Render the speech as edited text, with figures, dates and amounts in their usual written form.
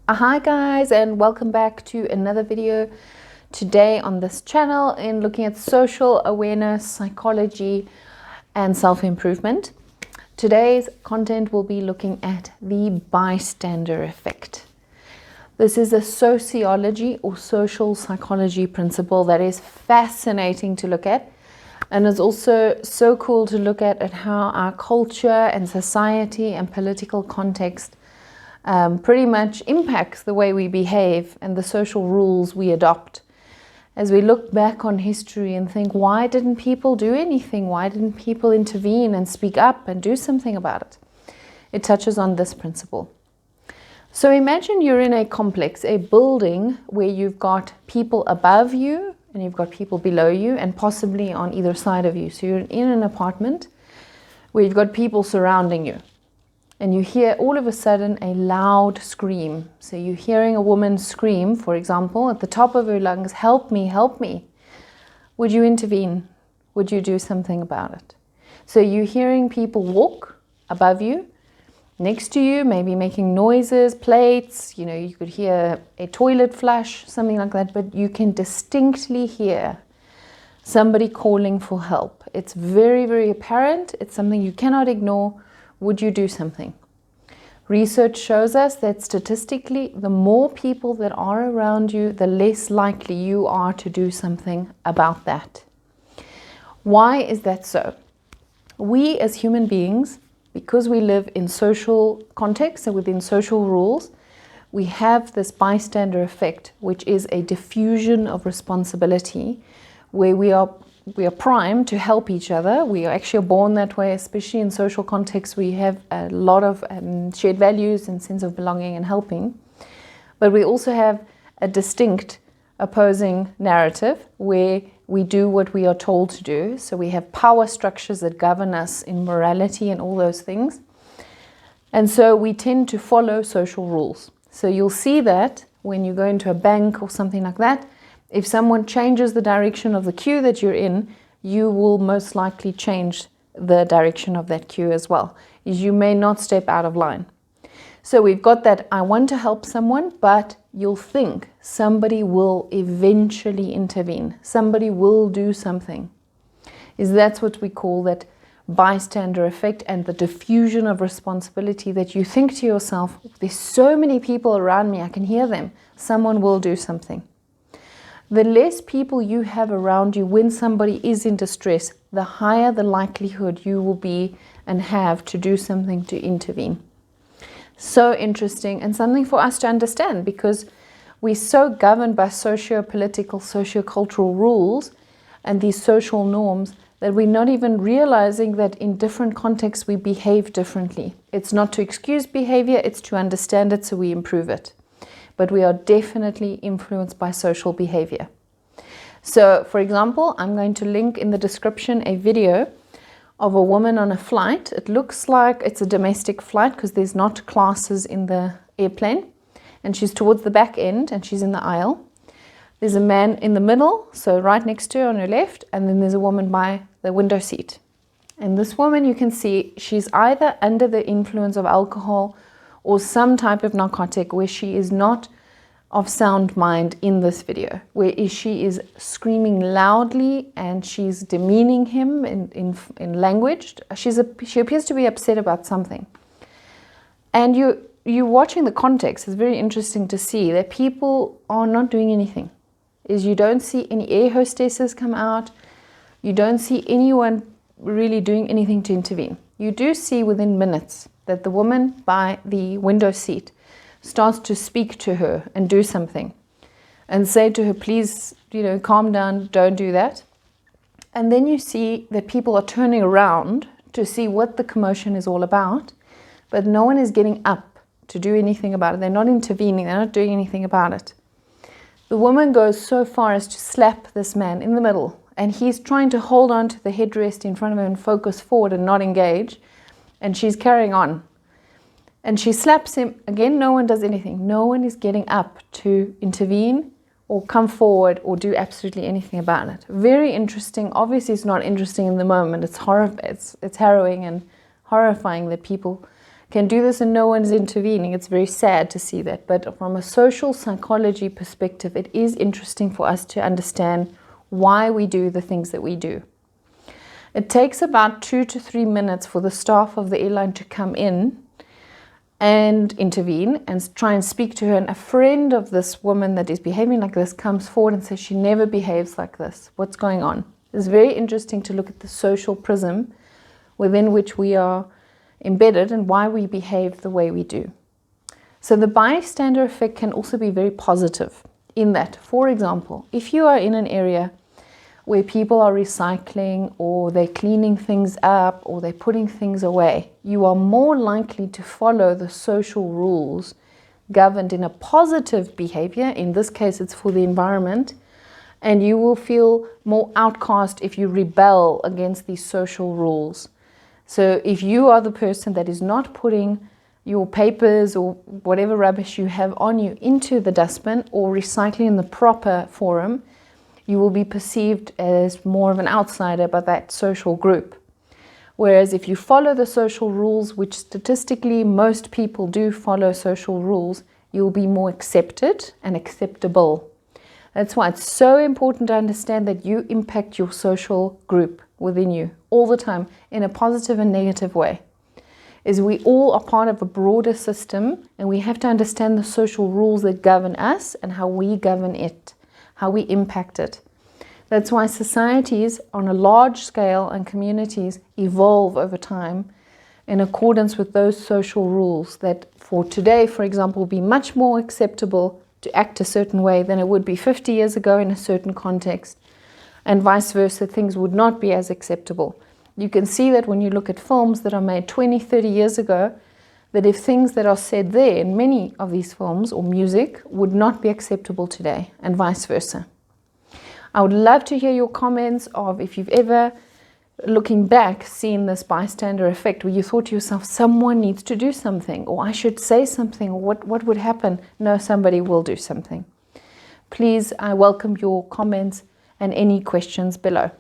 Hi guys, and welcome back to another video today on this channel in looking at social awareness, psychology and self-improvement. Today's content will be looking at the bystander effect. This is a sociology or social psychology principle that is fascinating to look at, and it's also so cool to look at how our culture and society and political context pretty much impacts the way we behave and the social rules we adopt. As we look back on history and think, why didn't people do anything? Why didn't people intervene and speak up and do something about it? It touches on this principle. So imagine you're in a complex, a building where you've got people above you and you've got people below you and possibly on either side of you. So you're in an apartment where you've got people surrounding you. And you hear all of a sudden a loud scream. So you're hearing a woman scream, for example, at the top of her lungs, "Help me, help me." Would you intervene? Would you do something about it? So you're hearing people walk above you, next to you, maybe making noises, plates, you could hear a toilet flush, something like that, but you can distinctly hear somebody calling for help. It's very, very apparent. It's something you cannot ignore. Would you do something? Research shows us that statistically, the more people that are around you, the less likely you are to do something about that. Why is that so? We as human beings, because we live in social contexts and within social rules, we have this bystander effect, which is a diffusion of responsibility, where we are primed to help each other. We are actually born that way, especially in social contexts. We have a lot of shared values and sense of belonging and helping. But we also have a distinct opposing narrative where we do what we are told to do. So we have power structures that govern us in morality and all those things. And so we tend to follow social rules. So you'll see that when you go into a bank or something like that, if someone changes the direction of the queue that you're in, you will most likely change the direction of that queue as well. You may not step out of line. So we've got that I want to help someone, but you'll think somebody will eventually intervene. Somebody will do something. That's what we call that bystander effect and the diffusion of responsibility, that you think to yourself, there's so many people around me, I can hear them. Someone will do something. The less people you have around you when somebody is in distress, the higher the likelihood you will be and have to do something to intervene. So interesting, and something for us to understand, because we're so governed by socio-political, socio-cultural rules and these social norms that we're not even realizing that in different contexts we behave differently. It's not to excuse behavior, it's to understand it so we improve it. But we are definitely influenced by social behavior. So, for example, I'm going to link in the description a video of a woman on a flight. It looks like it's a domestic flight because there's not classes in the airplane. And she's towards the back end and she's in the aisle. There's a man in the middle, so right next to her on her left, and then there's a woman by the window seat. And this woman, you can see, she's either under the influence of alcohol or some type of narcotic, where she is not of sound mind in this video, where she is screaming loudly and she's demeaning him in language. She appears to be upset about something. And you're watching the context. It's very interesting to see that people are not doing anything. You don't see any air hostesses come out. You don't see anyone really doing anything to intervene. You do see within minutes that the woman by the window seat starts to speak to her and do something and say to her, please, calm down, don't do that. And then you see that people are turning around to see what the commotion is all about, but no one is getting up to do anything about it. They're not intervening, they're not doing anything about it. The woman goes so far as to slap this man in the middle, and he's trying to hold on to the headrest in front of him and focus forward and not engage. And she's carrying on. And she slaps him. Again, no one does anything. No one is getting up to intervene or come forward or do absolutely anything about it. Very interesting. Obviously, it's not interesting in the moment. It's harrowing and horrifying that people can do this and no one's intervening. It's very sad to see that. But from a social psychology perspective, it is interesting for us to understand why we do the things that we do. It takes about 2 to 3 minutes for the staff of the airline to come in and intervene and try and speak to her. And a friend of this woman that is behaving like this comes forward and says she never behaves like this. What's going on? It's very interesting to look at the social prism within which we are embedded and why we behave the way we do. So the bystander effect can also be very positive in that, for example, if you are in an area where people are recycling or they're cleaning things up or they're putting things away, you are more likely to follow the social rules governed in a positive behavior. In this case, it's for the environment, and you will feel more outcast if you rebel against these social rules. So if you are the person that is not putting your papers or whatever rubbish you have on you into the dustbin or recycling in the proper forum, you will be perceived as more of an outsider by that social group. Whereas if you follow the social rules, which statistically most people do follow social rules, you'll be more accepted and acceptable. That's why it's so important to understand that you impact your social group within you all the time in a positive and negative way. Is we all are part of a broader system, and we have to understand the social rules that govern us and how we govern it, how we impact it. That's why societies on a large scale and communities evolve over time in accordance with those social rules that for today, for example, will be much more acceptable to act a certain way than it would be 50 years ago in a certain context, and vice versa, things would not be as acceptable. You can see that when you look at films that are made 20, 30 years ago, that if things that are said there in many of these films or music would not be acceptable today, and vice versa. I would love to hear your comments of if you've ever, looking back, seen this bystander effect where you thought to yourself, someone needs to do something, or I should say something, or what would happen? No, somebody will do something. Please, I welcome your comments and any questions below.